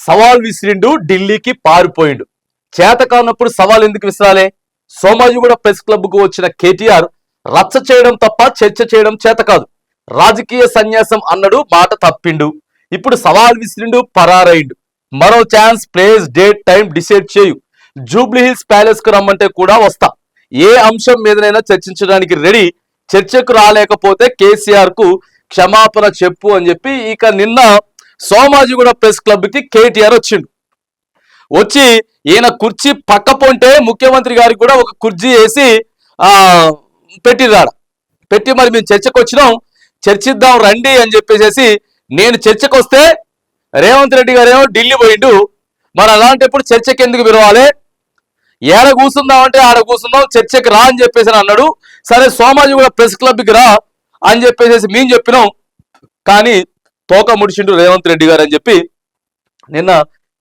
సవాల్ విసిరిండు, ఢిల్లీకి పారిపోయిండు. చేత కానప్పుడు సవాల్ ఎందుకు విసిరాలే? సోమాజిగూడ ప్రెస్ క్లబ్ కు వచ్చిన కేటీఆర్ రచ్చ చేయడం తప్ప చర్చ చేయడం చేత కాదు. రాజకీయ సన్యాసం అన్నడు, మాట తప్పిండు. ఇప్పుడు సవాల్ విసిరిండు, పరారైండు. మరో chance, place, date, time decide చేయు. జూబ్లీ హిల్స్ ప్యాలెస్ కు రమ్మంటే కూడా వస్తా. ఏ అంశం మీదనైనా చర్చించడానికి రెడీ. చర్చకు రాలేకపోతే కేసీఆర్ కు క్షమాపణ చెప్పు అని చెప్పి ఇక నిన్న సోమాజిగూడ ప్రెస్ క్లబ్ కి కేటీఆర్ వచ్చి ఈయన కుర్చీ పక్క పొంటే ముఖ్యమంత్రి గారికి కూడా ఒక కుర్చీ వేసి పెట్టి మరి మేము చర్చకు వచ్చినాం, చర్చిద్దాం రండి అని చెప్పేసి నేను చర్చకు వస్తే రేవంత్ రెడ్డి గారేమో ఢిల్లీ పోయిండు. మరి అలాంటప్పుడు చర్చకి ఎందుకు పిలవాలి? ఏడ కూర్చుందాం అంటే ఆడ కూర్చుందాం, చర్చకి రా అని చెప్పేసి అన్నాడు. సరే సోమాజిగూడ ప్రెస్ క్లబ్కి రా అని చెప్పేసి మేము చెప్పినాం, కానీ తోక ముడిచిండు రేవంత్ రెడ్డి గారు అని చెప్పి నిన్న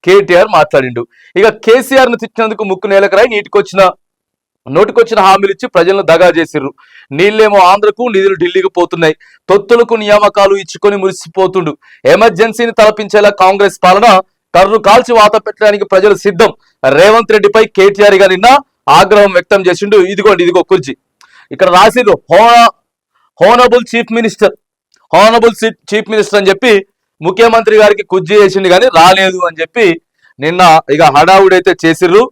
కేటీఆర్ మాట్లాడిండు. ఇక కేసీఆర్ ను తిట్టినందుకు ముక్కు నేలకరాయి నోటికొచ్చిన హామీలు ఇచ్చి ప్రజలను దగా చేసిర్రు. నీళ్ళేమో ఆంధ్రకు, నిధులు ఢిల్లీకి పోతున్నాయి. తొత్తులకు నియామకాలు ఇచ్చుకొని మురిసిపోతుండు. ఎమర్జెన్సీని తలపించేలా కాంగ్రెస్ పాలన, కర్రు కాల్చి వాత పెట్టడానికి ప్రజలు సిద్ధం. రేవంత్ రెడ్డిపై కేటీఆర్ గారు నిన్న ఆగ్రహం వ్యక్తం చేసిండు. ఇదిగో కుర్చీ ఇక్కడ రాసిరు, హోనబుల్ చీఫ్ మినిస్టర్ అని చెప్పి ముఖ్యమంత్రి గారికి కుర్చీ చేసిండు, కానీ రాలేదు అని చెప్పి నిన్న ఇక హడావుడైతే చేసిర్రు.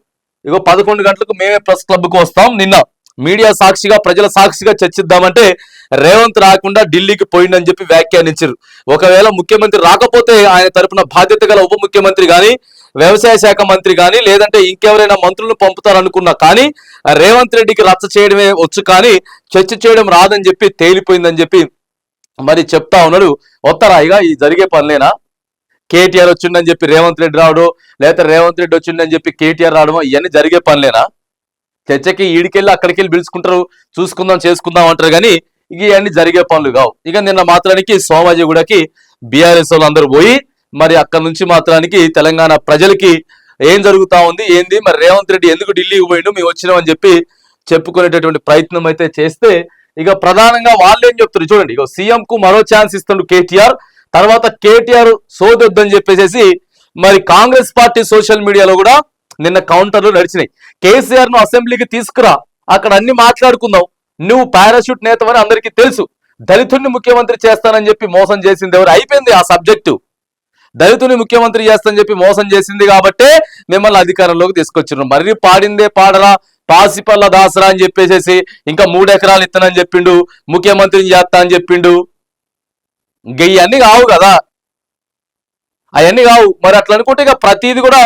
ఇగో 11 గంటలకు మేమే ప్రెస్ క్లబ్ కు వస్తాం. నిన్న మీడియా సాక్షిగా, ప్రజల సాక్షిగా చర్చిద్దామంటే రేవంత్ రాకుండా ఢిల్లీకి పోయిండని చెప్పి వ్యాఖ్యానించారు. ఒకవేళ ముఖ్యమంత్రి రాకపోతే ఆయన తరపున బాధ్యత గల ఉప ముఖ్యమంత్రి కానీ, వ్యవసాయ శాఖ మంత్రి కానీ, లేదంటే ఇంకెవరైనా మంత్రులను పంపుతారనుకున్నా కానీ రేవంత్ రెడ్డికి రచ్చ చేయడమే వచ్చు, కానీ చర్చ చేయడం రాదని చెప్పి తేలిపోయిందని చెప్పి మరి చెప్తా ఉన్నాడు. వస్తారా ఇక ఈ జరిగే పనులేనా? కేటీఆర్ వచ్చిండని చెప్పి రేవంత్ రెడ్డి రావడం, లేకపోతే రేవంత్ రెడ్డి వచ్చిండని చెప్పి కేటీఆర్ రావడం, ఇవన్నీ జరిగే పనులేనా? చర్చకి ఈడికెళ్ళి అక్కడికి వెళ్ళి పిలుచుకుంటారు, చూసుకుందాం చేసుకుందాం అంటారు, కానీ ఇక ఇవన్నీ జరిగే పనులు కావు. ఇక నిన్న మాత్రానికి సోమాజిగూడకి బీఆర్ఎస్ వాళ్ళు అందరూ పోయి మరి అక్కడ నుంచి మాత్రానికి తెలంగాణ ప్రజలకి ఏం జరుగుతా ఉంది, ఏంది, మరి రేవంత్ రెడ్డి ఎందుకు ఢిల్లీకి పోయిండు, మేము వచ్చినామని చెప్పి చెప్పుకునేటటువంటి ప్రయత్నం అయితే చేస్తే ఇక ప్రధానంగా వాళ్ళు ఏం చెప్తారు చూడండి. ఇక సీఎం కు మరో ఛాన్స్ ఇస్తుండు కేటీఆర్. తర్వాత కేటీఆర్ సోదొద్దని చెప్పేసి మరి కాంగ్రెస్ పార్టీ సోషల్ మీడియాలో కూడా నిన్న కౌంటర్లు నడిచినాయి. కేసీఆర్ ను అసెంబ్లీకి తీసుకురా, అక్కడ అన్ని మాట్లాడుకుందాం, నువ్వు పారాషూట్ నేతవని అందరికీ తెలుసు. దళితుడిని ముఖ్యమంత్రి చేస్తానని చెప్పి మోసం చేసింది ఎవరు? అయిపోయింది ఆ సబ్జెక్టు. దళితుని ముఖ్యమంత్రి చేస్తానని చెప్పి మోసం చేసింది కాబట్టే మిమ్మల్ని అధికారంలోకి తీసుకొచ్చినారు. మరి పాడిందే పాడరా, పాసిపల్ల దాసరా అని చెప్పేసి ఇంకా 3 ఎకరాలు ఇస్తానని చెప్పిండు, ముఖ్యమంత్రిని చేస్తా అని చెప్పిండు. ఇవన్నీ కావు కదా, అవన్నీ కావు. మరి అట్లా అనుకుంటే ఇక ప్రతిది కూడా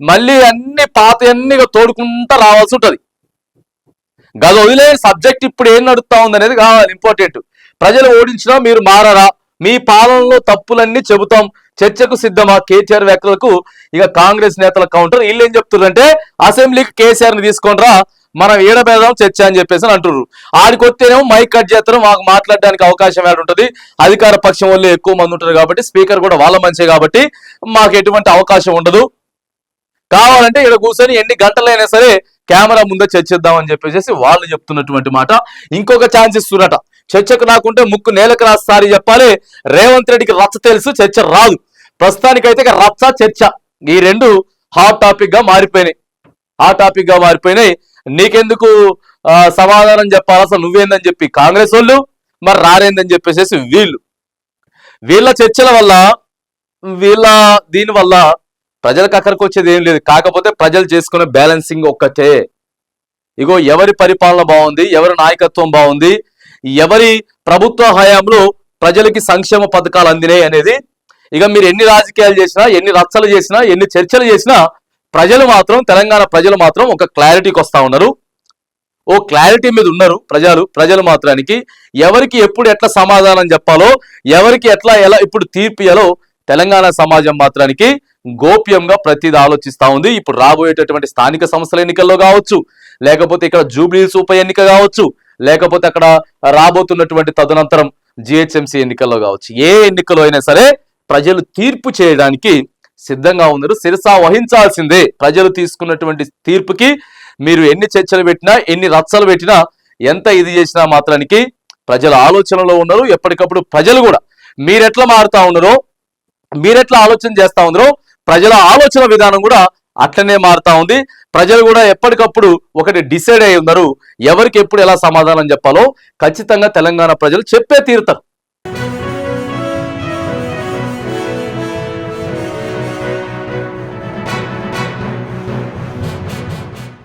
మళ్ళీ అన్ని పాత అన్ని తోడుకుంటా రావాల్సి ఉంటది. గది వదిలే సబ్జెక్ట్ ఇప్పుడు ఏం నడుస్తా ఉంది అనేది కావాలి ఇంపార్టెంట్. ప్రజలు ఓడించినా మీరు మారరా, మీ పాలనలో తప్పులన్నీ చెబుతాం, చర్చకు సిద్ధమా? కేటీఆర్ వ్యాఖ్యలకు ఇక కాంగ్రెస్ నేతల కౌంటర్. వీళ్ళు ఏం చెప్తున్నారంటే అసెంబ్లీకి కేసీఆర్ ని తీసుకోనరా, మనం ఏడబేదాం చర్చ అని చెప్పేసి అంటున్నారు. ఆడికొస్తేనేమో మైక్ కట్ చేస్తారు, మాకు మాట్లాడడానికి అవకాశం ఏడు ఉంటుంది, అధికార పక్షం వల్ల ఎక్కువ మంది ఉంటారు కాబట్టి, స్పీకర్ కూడా వాళ్ళ మంచి కాబట్టి మాకు ఎటువంటి అవకాశం ఉండదు, కావాలంటే ఇక్కడ కూర్చొని ఎన్ని గంటలైనా సరే కెమెరా ముందే చర్చిద్దామని చెప్పేసి వాళ్ళు చెప్తున్నటువంటి మాట. ఇంకొక ఛాన్స్ ఇస్తున్నట, చర్చకు రాకుంటే ముక్కు నేలకు రాస్తారి చెప్పాలి. రేవంత్ రెడ్డికి రచ్చ తెలుసు, చర్చ రాదు. ప్రస్తుతానికైతే రచ్చ చర్చ ఈ రెండు హాట్ టాపిక్ గా మారిపోయినాయి. నీకెందుకు సమాధానం చెప్పాలి, అసలు నువ్వేందని చెప్పి కాంగ్రెస్ వాళ్ళు, మరి రారేందని చెప్పేసి వీళ్ళ చర్చల వల్ల దీనివల్ల ప్రజలకు అక్కడికి వచ్చేది ఏం లేదు. కాకపోతే ప్రజలు చేసుకునే బ్యాలెన్సింగ్ ఒక్కటే. ఇగో ఎవరి పరిపాలన బాగుంది, ఎవరి నాయకత్వం బాగుంది, ఎవరి ప్రభుత్వ హయాంలో ప్రజలకి సంక్షేమ పథకాలు అందినాయి అనేది. ఇక మీరు ఎన్ని రాజకీయాలు చేసినా, ఎన్ని రచ్చలు చేసినా, ఎన్ని చర్చలు చేసినా ప్రజలు మాత్రం, తెలంగాణ ప్రజలు మాత్రం ఒక క్లారిటీకి వస్తా ఉన్నారు. ఓ క్లారిటీ మీద ఉన్నారు ప్రజలు మాత్రానికి. ఎవరికి ఎప్పుడు ఎట్లా సమాధానం చెప్పాలో, ఎవరికి ఎలా ఇప్పుడు తీర్పు ఇయ్యాలో తెలంగాణ సమాజం మాత్రానికి గోప్యంగా ప్రతిదీ ఆలోచిస్తా ఉంది. ఇప్పుడు రాబోయేటటువంటి స్థానిక సంస్థల ఎన్నికల్లో కావచ్చు, లేకపోతే ఇక్కడ జూబ్లీహిల్స్ ఉప ఎన్నిక కావచ్చు, లేకపోతే అక్కడ రాబోతున్నటువంటి తదనంతరం జిహెచ్ఎంసీ ఎన్నికల్లో కావచ్చు, ఏ ఎన్నికలో అయినా సరే ప్రజలు తీర్పు చేయడానికి సిద్ధంగా ఉన్నారు. శిరసా వహించాల్సిందే. ప్రజలు తీసుకున్నటువంటి తీర్పుకి మీరు ఎన్ని చర్చలు పెట్టినా, ఎన్ని రచ్చలు పెట్టినా, ఎంత ఇది చేసినా మాత్రానికి ప్రజల ఆలోచనలో ఉన్నారు. ఎప్పటికప్పుడు ప్రజలు కూడా మీరెట్లా మారుతా ఉన్నారో, మీరెట్లా ఆలోచన చేస్తా ఉన్నారో ప్రజల ఆలోచన విధానం కూడా అట్లనే మారుతా ఉంది. ప్రజలు కూడా ఎప్పటికప్పుడు ఒకటి డిసైడ్ అయి ఉన్నారు, ఎవరికి ఎప్పుడు ఎలా సమాధానం చెప్పాలో ఖచ్చితంగా తెలంగాణ ప్రజలు చెప్పే తీరుతారు.